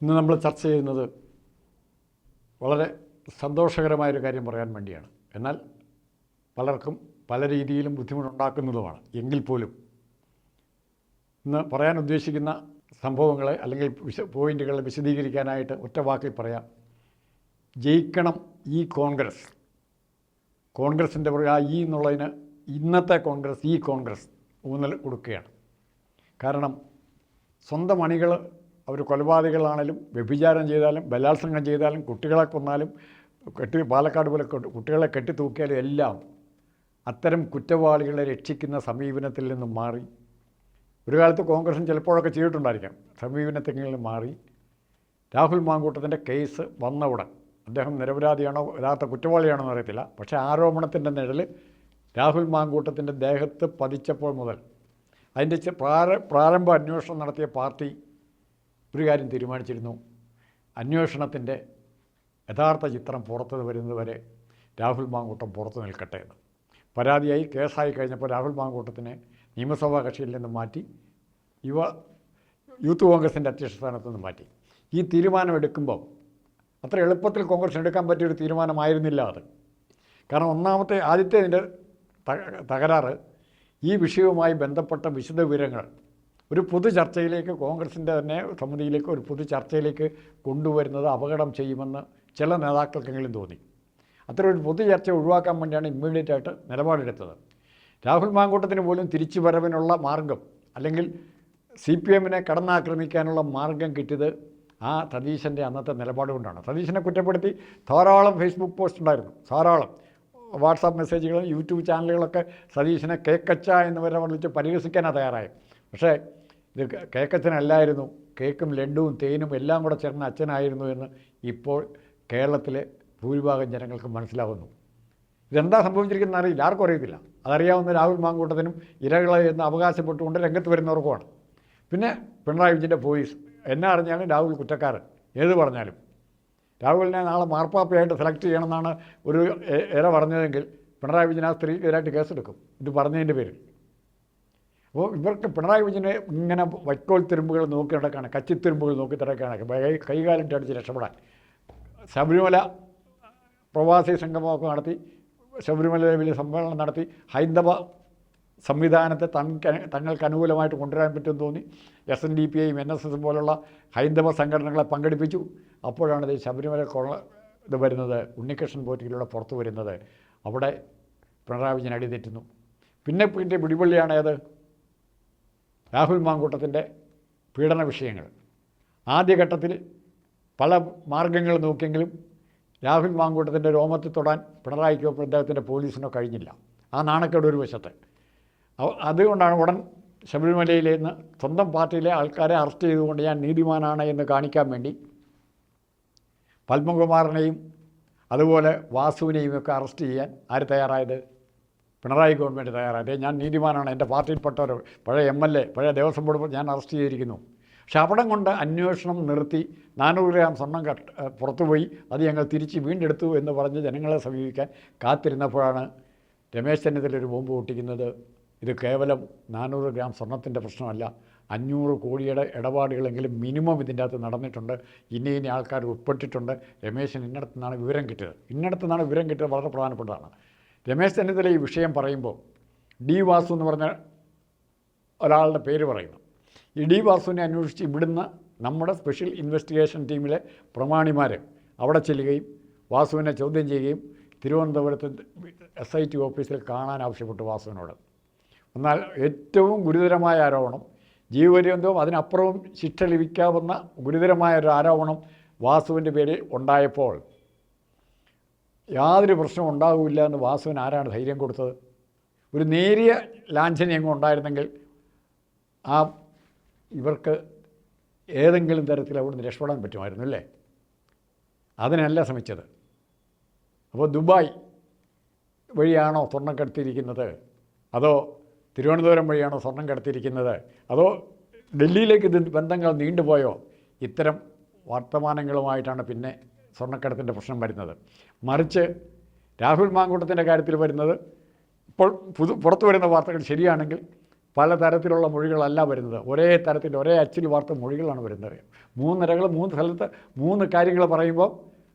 ഇന്ന് നമ്മൾ ചർച്ച ചെയ്യുന്നത് വളരെ സന്തോഷകരമായൊരു കാര്യം പറയാൻ വേണ്ടിയാണ്. എന്നാൽ പലർക്കും പല രീതിയിലും ബുദ്ധിമുട്ടുണ്ടാക്കുന്നതുമാണ്. എങ്കിൽ പോലും ഇന്ന് പറയാൻ ഉദ്ദേശിക്കുന്ന സംഭവങ്ങളെ അല്ലെങ്കിൽ പോയിന്റുകളെ വിശദീകരിക്കാനായിട്ട് ഒറ്റ വാക്കിൽ പറയാം. ജയിക്കണം ഈ കോൺഗ്രസിൻ്റെ ആ ഈ എന്നുള്ളതിന് ഇന്നത്തെ കോൺഗ്രസ് ഈ കോൺഗ്രസ് ഊന്നൽ കൊടുക്കുകയാണ്. കാരണം സ്വന്തം അണികൾ അവർ കൊലപാതകളാണെങ്കിലും വ്യഭിചാരം ചെയ്താലും ബലാത്സംഗം ചെയ്താലും കുട്ടികളെ കൊന്നാലും പാലക്കാട് പോലെ കുട്ടികളെ കെട്ടിത്തൂക്കിയാലും എല്ലാം അത്തരം കുറ്റവാളികളെ രക്ഷിക്കുന്ന സമീപനത്തിൽ നിന്നും മാറി, ഒരു കാലത്ത് കോൺഗ്രസും ചിലപ്പോഴൊക്കെ ചെയ്തിട്ടുണ്ടായിരിക്കാം, സമീപനത്തിൽ നിന്ന് മാറി രാഹുൽ മാങ്കൂട്ടത്തിൻ്റെ കേസ് വന്ന ഉടൻ അദ്ദേഹം നിരപരാധിയാണോ യഥാർത്ഥ കുറ്റവാളിയാണോ എന്ന് അറിയത്തില്ല, പക്ഷേ ആരോപണത്തിൻ്റെ നിഴൽ രാഹുൽ മാങ്കൂട്ടത്തിൻ്റെ ദേഹത്ത് പതിച്ചപ്പോൾ മുതൽ അതിൻ്റെ പ്രാരംഭ അന്വേഷണം നടത്തിയ പാർട്ടി ഒരു കാര്യം തീരുമാനിച്ചിരുന്നു: അന്വേഷണത്തിൻ്റെ യഥാർത്ഥ ചിത്രം പുറത്തു വരുന്നത് വരെ രാഹുൽ മാങ്കൂട്ടം പുറത്തു നിൽക്കട്ടെ എന്ന്. പരാതിയായി കേസായി കഴിഞ്ഞപ്പോൾ രാഹുൽ മാങ്കൂട്ടത്തിനെ നിയമസഭാ കക്ഷിയിൽ നിന്ന് മാറ്റി യൂത്ത് കോൺഗ്രസിൻ്റെ അധ്യക്ഷ സ്ഥാനത്ത് നിന്ന് മാറ്റി. ഈ തീരുമാനമെടുക്കുമ്പോൾ അത്ര എളുപ്പത്തിൽ കോൺഗ്രസ് എടുക്കാൻ പറ്റിയൊരു തീരുമാനമായിരുന്നില്ല അത്. കാരണം ആദ്യത്തേതിൻ്റെ തകരാറ് ഈ വിഷയവുമായി ബന്ധപ്പെട്ട വിശദ വിവരങ്ങൾ ഒരു പൊതു ചർച്ചയിലേക്ക്, കോൺഗ്രസിൻ്റെ തന്നെ സമിതിയിലേക്ക് ഒരു പൊതു ചർച്ചയിലേക്ക് കൊണ്ടുവരുന്നത് അപകടം ചെയ്യുമെന്ന് ചില നേതാക്കൾക്കെങ്കിലും തോന്നി. അത്തരം ഒരു പൊതു ചർച്ച ഒഴിവാക്കാൻ വേണ്ടിയാണ് ഇമ്മീഡിയറ്റായിട്ട് നിലപാടെടുത്തത്. രാഹുൽ മാങ്കൂട്ടത്തിന് പോലും തിരിച്ചു വരവിനുള്ള മാർഗം, അല്ലെങ്കിൽ CPM-നെ കടന്നാക്രമിക്കാനുള്ള മാർഗം കിട്ടിയത് ആ സതീശൻ്റെ അന്നത്തെ നിലപാട് കൊണ്ടാണ്. സതീശനെ കുറ്റപ്പെടുത്തി ധാരാളം ഫേസ്ബുക്ക് പോസ്റ്റ് ഉണ്ടായിരുന്നു, ധാരാളം വാട്സാപ്പ് മെസ്സേജുകളും യൂട്യൂബ് ചാനലുകളൊക്കെ സതീശനെ കേക്കച്ച എന്ന് വരെ വിളിച്ച് പരിഹസിക്കാനാണ് തയ്യാറായത്. പക്ഷേ ഇത് കേക്കച്ചനല്ലായിരുന്നു, കേക്കും ലഡുവും തേനും എല്ലാം കൂടെ ചേർന്ന അച്ഛനായിരുന്നു എന്ന് ഇപ്പോൾ കേരളത്തിലെ ഭൂരിഭാഗം ജനങ്ങൾക്ക് മനസ്സിലാവുന്നു. ഇതെന്താ സംഭവിച്ചിരിക്കുന്നത് അറിയില്ല, ആർക്കും അറിയത്തില്ല. അതറിയാവുന്ന രാഹുൽ മാങ്കൂട്ടത്തിനും ഇരകളെ എന്ന് അവകാശപ്പെട്ടുകൊണ്ട് രംഗത്ത് വരുന്നവർക്കുമാണ്. പിന്നെ പിണറായി വിജയൻ്റെ പോലീസ് എന്നെ അറിഞ്ഞാലും രാഹുൽ കുറ്റക്കാരൻ, ഏത് പറഞ്ഞാലും. രാഹുലിനെ നാളെ മാർപ്പാപ്പയായിട്ട് സെലക്ട് ചെയ്യണമെന്നാണ് ഒരു ഇര പറഞ്ഞതെങ്കിൽ പിണറായി വിജയൻ ആ സ്ത്രീക്കെതിരായിട്ട് കേസെടുക്കും ഇത് പറഞ്ഞതിൻ്റെ പേരിൽ. അപ്പോൾ ഇവർക്ക് പിണറായി വിജയനെ ഇങ്ങനെ വൈക്കോൽ തിരുമ്പുകൾ നോക്കി നടക്കുകയാണ്, കച്ചിത്തിരുമ്പുകൾ നോക്കി നടക്കുകയാണ് കൈകാലിട്ട് അടിച്ച് രക്ഷപ്പെടാൻ. ശബരിമല പ്രവാസി സംഗമമൊക്കെ നടത്തി, ശബരിമല വലിയ സമ്മേളനം നടത്തി, ഹൈന്ദവ സംവിധാനത്തെ തങ്ങൾക്ക് അനുകൂലമായിട്ട് കൊണ്ടുവരാൻ പറ്റുമെന്ന് തോന്നി. SNDPയും NSS പോലുള്ള ഹൈന്ദവ സംഘടനകളെ പങ്കെടുപ്പിച്ചു. അപ്പോഴാണ് ഇത് ശബരിമല ഇത് വരുന്നത്, ഉണ്ണികൃഷ്ണൻ പോറ്റിയിലൂടെ പുറത്തു വരുന്നത്. അവിടെ പിണറായി വിജയൻ അടിതെറ്റുന്നു. പിന്നെ പിടിപള്ളിയാണ് ഏത്? രാഹുൽ മാങ്കൂട്ടത്തിൻ്റെ പീഡന വിഷയങ്ങൾ. ആദ്യഘട്ടത്തിൽ പല മാർഗങ്ങൾ നോക്കിയെങ്കിലും രാഹുൽ മാങ്കൂട്ടത്തിൻ്റെ രോമത്തിൽ തൊടാൻ പിണറായിക്കോ അദ്ദേഹത്തിൻ്റെ പോലീസിനോ കഴിഞ്ഞില്ല. ആ നാണക്കേട് ഒരു വശത്ത്. അതുകൊണ്ടാണ് ഉടൻ ശബരിമലയിൽ നിന്ന് സ്വന്തം പാർട്ടിയിലെ ആൾക്കാരെ അറസ്റ്റ് ചെയ്തുകൊണ്ട് ഞാൻ നീതിമാനാണ് എന്ന് കാണിക്കാൻ വേണ്ടി പത്മകുമാറിനെയും അതുപോലെ വാസുവിനെയും ഒക്കെ അറസ്റ്റ് ചെയ്യാൻ ആര് തയ്യാറായത്? പിണറായി ഗവൺമെൻറ് തയ്യാറായത്. ഞാൻ നീതിമാനാണ്, എൻ്റെ പാർട്ടിയിൽപ്പെട്ടവർ, പഴയ MLA, പഴയ ദേവസ്വം ബോർഡ് ഞാൻ അറസ്റ്റ് ചെയ്തിരിക്കുന്നു. പക്ഷെ അവിടം കൊണ്ട് അന്വേഷണം നിർത്തി 400 ഗ്രാം സ്വർണം പുറത്തുപോയി, അത് ഞങ്ങൾ തിരിച്ച് വീണ്ടെടുത്തു എന്ന് പറഞ്ഞ് ജനങ്ങളെ സമീപിക്കാൻ കാത്തിരുന്നപ്പോഴാണ് രമേശ് ചെന്നിത്തല ഒരു ബോംബ് പൊട്ടിക്കുന്നത്. ഇത് കേവലം 400 ഗ്രാം സ്വർണത്തിൻ്റെ പ്രശ്നമല്ല, 500 കോടിയുടെ ഇടപാടുകളെങ്കിലും മിനിമം ഇതിൻ്റെ അകത്ത് നടന്നിട്ടുണ്ട്, ഇനി ആൾക്കാർ ഉൾപ്പെട്ടിട്ടുണ്ട്. രമേശിന് ഇന്നടത്തുനിന്നാണ് വിവരം കിട്ടിയത് വളരെ പ്രധാനപ്പെട്ടതാണ്. രമേശ് ചെന്നിത്തല ഈ വിഷയം പറയുമ്പോൾ D. വാസു എന്ന് പറഞ്ഞ ഒരാളുടെ പേര് പറയുന്നു. ഈ D. വാസുവിനെ അന്വേഷിച്ച് ഇവിടുന്ന് നമ്മുടെ സ്പെഷ്യൽ ഇൻവെസ്റ്റിഗേഷൻ ടീമിലെ പ്രമാണിമാർ അവിടെ ചെല്ലുകയും വാസുവിനെ ചോദ്യം ചെയ്യുകയും തിരുവനന്തപുരത്ത് SIT ഓഫീസിൽ കാണാൻ ആവശ്യപ്പെട്ടു വാസുവിനോട്. എന്നാൽ ഏറ്റവും ഗുരുതരമായ ആരോപണം, ജീവപര്യന്തവും അതിനപ്പുറവും ശിക്ഷ ലഭിക്കാവുന്ന ഗുരുതരമായ ഒരു ആരോപണം വാസുവിൻ്റെ പേരിൽ ഉണ്ടായപ്പോൾ യാതൊരു പ്രശ്നവും ഉണ്ടാകില്ല എന്ന് വാസുവിന് ആരാണ് ധൈര്യം കൊടുത്തത്? ഒരു നേരിയ ലാഞ്ചനയെങ്ങും ഉണ്ടായിരുന്നെങ്കിൽ ഇവർക്ക് ഏതെങ്കിലും തരത്തിൽ അവിടുന്ന് രക്ഷപ്പെടാൻ പറ്റുമായിരുന്നു അല്ലേ? അതിനല്ല ശ്രമിച്ചത്. അപ്പോൾ ദുബായ് വഴിയാണോ സ്വർണം കടത്തിയിരിക്കുന്നത്, അതോ തിരുവനന്തപുരം വഴിയാണോ സ്വർണം കടത്തിയിരിക്കുന്നത്, അതോ ഡൽഹിയിലേക്ക് ഇത് ബന്ധങ്ങൾ നീണ്ടുപോയോ? ഇത്തരം വർത്തമാനങ്ങളുമായിട്ടാണ് പിന്നെ സ്വർണ്ണക്കടത്തിൻ്റെ പ്രശ്നം വരുന്നത്. മറിച്ച് രാഹുൽ മാങ്കൂട്ടത്തിൻ്റെ കാര്യത്തിൽ വരുന്നത്, ഇപ്പോൾ പുറത്തു വരുന്ന വാർത്തകൾ ശരിയാണെങ്കിൽ പല തരത്തിലുള്ള മൊഴികളല്ല വരുന്നത്. ഒരേ തരത്തിൽ ഒരേ അച്ചിൽ വാർത്ത മൊഴികളാണ് വരുന്നത്. 3 നിരകൾ 3 സ്ഥലത്ത് 3 കാര്യങ്ങൾ പറയുമ്പോൾ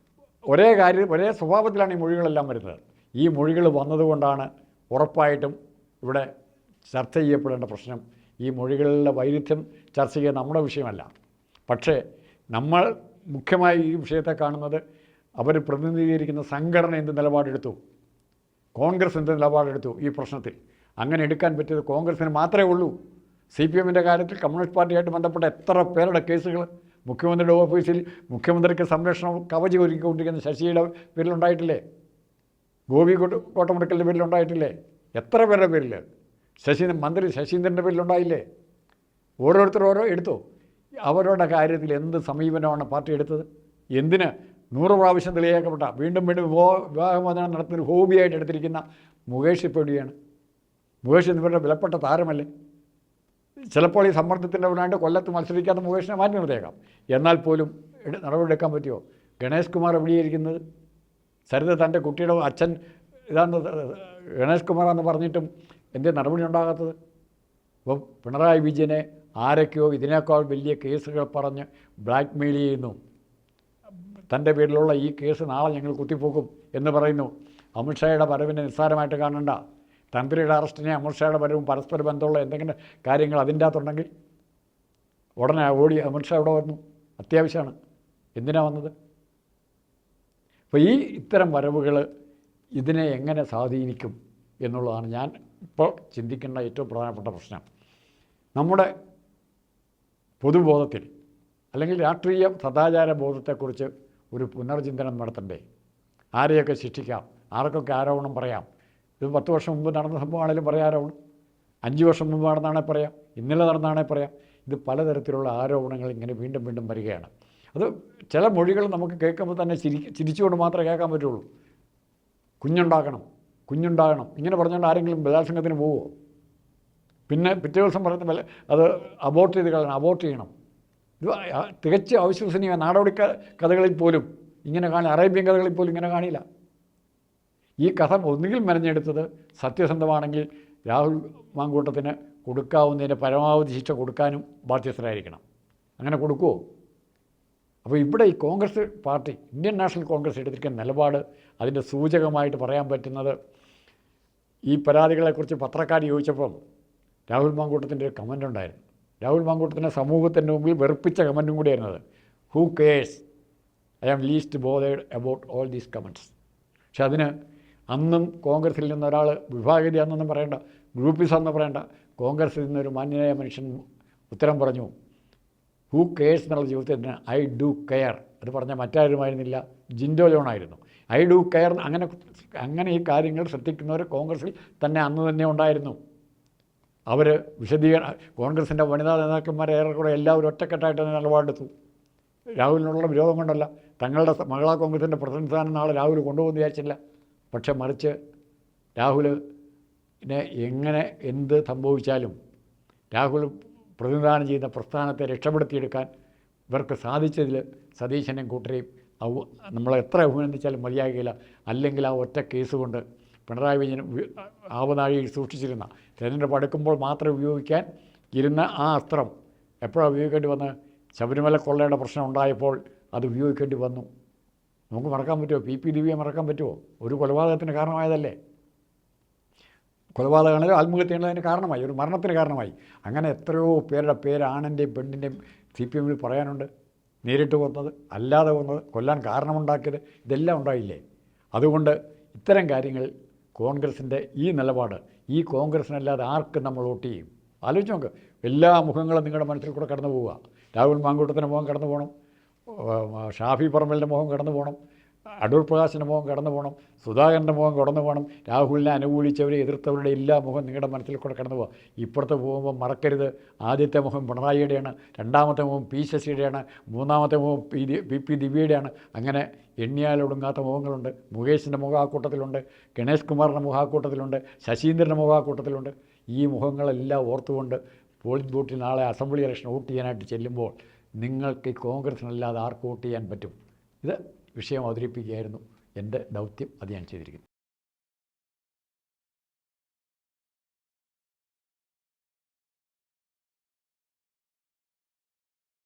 ഒരേ കാര്യം ഒരേ സ്വഭാവത്തിലാണ് ഈ മൊഴികളെല്ലാം വരുന്നത്. ഈ മൊഴികൾ വന്നതുകൊണ്ടാണ് ഉറപ്പായിട്ടും ഇവിടെ ചർച്ച ചെയ്യപ്പെടേണ്ട പ്രശ്നം. ഈ മൊഴികളിലെ വൈരുദ്ധ്യം ചർച്ച ചെയ്യാൻ നമ്മുടെ വിഷയമല്ല. പക്ഷേ നമ്മൾ മുഖ്യമായി ഈ വിഷയത്തെ കാണുന്നത് അവർ പ്രതിനിധീകരിക്കുന്ന സംഘടന എന്ത് നിലപാടെടുത്തു, കോൺഗ്രസ് എന്ത് നിലപാടെടുത്തു ഈ പ്രശ്നത്തിൽ. അങ്ങനെ എടുക്കാൻ പറ്റിയത് കോൺഗ്രസ്സിന് മാത്രമേ ഉള്ളൂ. CPMൻ്റെ കാര്യത്തിൽ കമ്മ്യൂണിസ്റ്റ് പാർട്ടിയായിട്ട് ബന്ധപ്പെട്ട എത്ര പേരുടെ കേസുകൾ മുഖ്യമന്ത്രിയുടെ ഓഫീസിൽ മുഖ്യമന്ത്രിക്ക് സംരക്ഷണം കവചം ഒരുക്കിക്കൊണ്ടിരിക്കുന്ന ശശിയുടെ പേരിലുണ്ടായിട്ടില്ലേ, ഗോപി കോട്ടമുടക്കലിൻ്റെ പേരിലുണ്ടായിട്ടില്ലേ, എത്ര പേരുടെ പേരിൽ, മന്ത്രി ശശീന്ദ്രൻ്റെ പേരിലുണ്ടായില്ലേ? ഓരോരുത്തരും ഓരോ എടുത്തോ. അവരുടെ കാര്യത്തിൽ എന്ത് സമീപനമാണ് പാർട്ടി എടുത്തത്? എന്തിന് 100 പ്രാവശ്യം തെളിയിക്കപ്പെട്ട വീണ്ടും വീണ്ടും വിവാഹമോചനം നടത്തുന്ന ഹോബിയായിട്ട് എടുത്തിരിക്കുന്ന മുകേഷ് ഇപ്പോൾ എവിടെയാണ്? മുകേഷ് എന്നിവരുടെ വിലപ്പെട്ട താരമല്ലേ? ചിലപ്പോൾ ഈ സമ്മർദ്ദത്തിൻ്റെ ഉണ്ടായിട്ട് കൊല്ലത്ത് മത്സരിക്കാത്ത മുകേഷിനെ മാറ്റി നിർത്തിയേക്കാം. എന്നാൽ പോലും നടപടിയെടുക്കാൻ പറ്റുമോ? ഗണേഷ് കുമാർ എവിടെയായിരിക്കുന്നത്? സരിത തൻ്റെ കുട്ടിയുടെ അച്ഛൻ ഇതാന്ന് ഗണേഷ് കുമാറാന്ന് പറഞ്ഞിട്ടും എന്തേ നടപടി ഉണ്ടാകാത്തത്? അപ്പോൾ പിണറായി വിജയനെ ആരൊക്കെയോ ഇതിനേക്കാൾ വലിയ കേസുകൾ പറഞ്ഞ് ബ്ലാക്ക് മെയിൽ ചെയ്യുന്നു. തൻ്റെ പേരിലുള്ള ഈ കേസ് നാളെ ഞങ്ങൾ കുത്തിപ്പോക്കും എന്ന് പറയുന്നു. അമിത്ഷായുടെ വരവിനെ നിസ്സാരമായിട്ട് കാണണ്ട. തന്ത്രിയുടെ അറസ്റ്റിനെ അമിത്ഷായുടെ വരവും പരസ്പര ബന്ധമുള്ള എന്തെങ്കിലും കാര്യങ്ങൾ അതിൻ്റെ അകത്തുണ്ടെങ്കിൽ ഉടനെ ഓടി അമിത്ഷാ ഇവിടെ വന്നു. അത്യാവശ്യമാണ്. എന്തിനാണ് വന്നത്? അപ്പോൾ ഇത്തരം വരവുകൾ ഇതിനെ എങ്ങനെ സ്വാധീനിക്കും എന്നുള്ളതാണ് ഞാൻ ഇപ്പോൾ ചിന്തിക്കേണ്ട ഏറ്റവും പ്രധാനപ്പെട്ട പ്രശ്നം. നമ്മുടെ പൊതുബോധത്തിൽ അല്ലെങ്കിൽ രാഷ്ട്രീയ സദാചാര ബോധത്തെക്കുറിച്ച് ഒരു പുനർചിന്തനം നടത്തണ്ടേ? ആരെയൊക്കെ ശിക്ഷിക്കാം, ആർക്കൊക്കെ ആരോപണം പറയാം? ഇത് 10 വർഷം മുമ്പ് നടന്ന സംഭവമാണെങ്കിലും പറയാം ആരോപണം, 5 വർഷം മുമ്പ് നടന്നാണെങ്കിൽ പറയാം, ഇന്നലെ നടന്നാണെങ്കിൽ പറയാം. ഇത് പലതരത്തിലുള്ള ആരോപണങ്ങൾ ഇങ്ങനെ വീണ്ടും വീണ്ടും വരികയാണ്. അത് ചില മൊഴികൾ നമുക്ക് കേൾക്കുമ്പോൾ തന്നെ ചിരിച്ചുകൊണ്ട് മാത്രമേ കേൾക്കാൻ പറ്റുള്ളൂ. കുഞ്ഞുണ്ടാകണം ഇങ്ങനെ പറഞ്ഞുകൊണ്ട് ആരെങ്കിലും ബലാത്സംഗത്തിന് പോവുമോ? പിന്നെ പിറ്റേ ദിവസം പറയുന്ന അത് അബോർട്ട് ചെയ്യണം. ഇത് തികച്ച് അവിശ്വസനീയ. നാടോടി കഥകളിൽ പോലും ഇങ്ങനെ അറേബ്യൻ കഥകളിൽ പോലും ഇങ്ങനെ കാണില്ല. ഈ കഥ ഒന്നുകിൽ മെനഞ്ഞെടുത്തത് സത്യസന്ധമാണെങ്കിൽ രാഹുൽ മാങ്കൂട്ടത്തിന് കൊടുക്കാവുന്നതിൻ്റെ പരമാവധി ശിക്ഷ കൊടുക്കാനും ബാധ്യസ്ഥരായിരിക്കണം. അങ്ങനെ കൊടുക്കുമോ? അപ്പോൾ ഇവിടെ ഈ Congress party, Indian national Congress എടുത്തിരിക്കുന്ന നിലപാട് അതിൻ്റെ സൂചകമായിട്ട് പറയാൻ പറ്റുന്നത്, ഈ പരാതികളെക്കുറിച്ച് പത്രക്കാർ ചോദിച്ചപ്പം രാഹുൽ മാങ്കൂട്ടത്തിൻ്റെ ഒരു കമൻ്റ് ഉണ്ടായിരുന്നു. രാഹുൽ മാങ്കൂട്ടത്തിൻ്റെ സമൂഹത്തിൻ്റെ മുമ്പിൽ വെറുപ്പിച്ച കമൻറ്റും കൂടിയായിരുന്നത്. Who cares, I am least bothered about all these comments. പക്ഷെ അതിന് അന്നും കോൺഗ്രസിൽ നിന്ന് ഒരാൾ വിഭാഗീയതയാണെന്നൊന്നും പറയേണ്ട, ഗ്രൂപ്പിസാണെന്ന് പറയേണ്ട, കോൺഗ്രസിൽ നിന്നൊരു മാന്യനായ മനുഷ്യൻ ഉത്തരം പറഞ്ഞു. ഹൂ കെയേഴ്സ് എന്നുള്ള ചോദ്യത്തിന് ഐ ഡു കെയർ. അത് പറഞ്ഞാൽ മറ്റാരുമായിരുന്നില്ല, ജിൻഡോ ജോണായിരുന്നു. I do care. അങ്ങനെ ഈ കാര്യങ്ങൾ ശ്രദ്ധിക്കുന്നവർ കോൺഗ്രസിൽ തന്നെ അന്ന് തന്നെ ഉണ്ടായിരുന്നു. അവർ കോൺഗ്രസിൻ്റെ വനിതാ നേതാക്കന്മാരെ ഏറെക്കുറെ എല്ലാവരും ഒറ്റക്കെട്ടായിട്ട് നിലപാടെടുത്തു. രാഹുലിനുള്ള വിരോധം കൊണ്ടല്ല, തങ്ങളുടെ മഹിളാ കോൺഗ്രസിൻ്റെ പ്രസിഡന്റ് സ്ഥാനം നാളെ രാഹുൽ കൊണ്ടുപോകുമെന്ന് വിചാരിച്ചില്ല. പക്ഷെ മറിച്ച് രാഹുലിനെ എങ്ങനെ എന്ത് സംഭവിച്ചാലും രാഹുൽ പ്രതിനിധാനം ചെയ്യുന്ന പ്രസ്ഥാനത്തെ രക്ഷപ്പെടുത്തിയെടുക്കാൻ ഇവർക്ക് സാധിച്ചതിൽ സതീശനെയും കൂട്ടരെയും നമ്മളെത്ര അഭിനന്ദിച്ചാലും മതിയാകില്ല. അല്ലെങ്കിൽ ആ ഒറ്റ കേസ് കൊണ്ട് പിണറായി വിജയൻ ആവനാഴിയിൽ സൂക്ഷിച്ചിരുന്ന, തെരഞ്ഞെടുപ്പ് അടുക്കുമ്പോൾ മാത്രം ഉപയോഗിക്കാൻ ഇരുന്ന ആ അസ്ത്രം എപ്പോഴാണ് ഉപയോഗിക്കേണ്ടി വന്ന്? ശബരിമല കൊള്ളയുടെ പ്രശ്നം ഉണ്ടായപ്പോൾ അത് ഉപയോഗിക്കേണ്ടി വന്നു. നമുക്ക് മറക്കാൻ പറ്റുമോ? PP ദിവ്യയെ മറക്കാൻ പറ്റുമോ? ഒരു കൊലപാതകത്തിന് കാരണമായതല്ലേ? കൊലപാതകമാണെങ്കിലും ആത്മഹത്യയാണെങ്കിലും അതിന് കാരണമായി, ഒരു മരണത്തിന് കാരണമായി. അങ്ങനെ എത്രയോ പേരുടെ പേര് ആണിൻ്റെയും പെണ്ണിൻ്റെയും CPM പറയാനുണ്ട്. നേരിട്ട് കൊന്നത്, അല്ലാതെ കൊന്നത്, കൊല്ലാൻ കാരണമുണ്ടാക്കിയത്, ഇതെല്ലാം ഉണ്ടായില്ലേ? അതുകൊണ്ട് ഇത്തരം കാര്യങ്ങൾ കോൺഗ്രസിൻ്റെ ഈ നിലപാട്, ഈ കോൺഗ്രസിനല്ലാതെ ആർക്കും നമ്മൾ വോട്ട് ചെയ്യും? ആലോചിച്ച് നോക്ക്. എല്ലാ മുഖങ്ങളും നിങ്ങളുടെ മനസ്സിൽ കൂടെ കടന്നു പോവുക. രാഹുൽ മാങ്കൂട്ടത്തിൻ്റെ മുഖം കടന്നു പോകണം, ഷാഫി പറമ്പലിൻ്റെ മുഖം കടന്നു പോകണം, അടൂർ പ്രകാശിൻ്റെ മുഖം കടന്നു പോകണം, സുധാകരൻ്റെ മുഖം കടന്നു പോകണം, രാഹുലിനെ അനുകൂലിച്ചവരെ എതിർത്തവരുടെ എല്ലാ മുഖം നിങ്ങളുടെ മനസ്സിൽ കൂടെ കടന്നു പോവുക. ഇപ്പുറത്ത് പോകുമ്പോൾ മറക്കരുത്, ആദ്യത്തെ മുഖം പിണറായിയുടെയാണ്, രണ്ടാമത്തെ മുഖം P ശശിയുടെയാണ്, മൂന്നാമത്തെ മുഖം PP ദിവ്യയുടെയാണ്. അങ്ങനെ എണ്ണിയാലൊടുങ്ങാത്ത മുഖങ്ങളുണ്ട്. മുകേഷിൻ്റെ മുഖം ആ കൂട്ടത്തിലുണ്ട്, ഗണേഷ് കുമാറിൻ്റെ മുഖം ആ കൂട്ടത്തിലുണ്ട്, ശശീന്ദ്രൻ്റെ മുഖം ആ കൂട്ടത്തിലുണ്ട്. ഈ മുഖങ്ങളെല്ലാം ഓർത്തുകൊണ്ട് പോളിംഗ് ബൂത്തിൽ നാളെ അസംബ്ലി ഇലക്ഷൻ വോട്ട് ചെയ്യാനായിട്ട് ചെല്ലുമ്പോൾ നിങ്ങൾക്ക് ഈ കോൺഗ്രസിനല്ലാതെ ആർക്ക് വോട്ട് ചെയ്യാൻ പറ്റും? ഇത് വിഷയം അവതരിപ്പിക്കുകയായിരുന്നു എൻ്റെ ദൗത്യം. അത് ഞാൻ ചെയ്തിരിക്കുന്നു.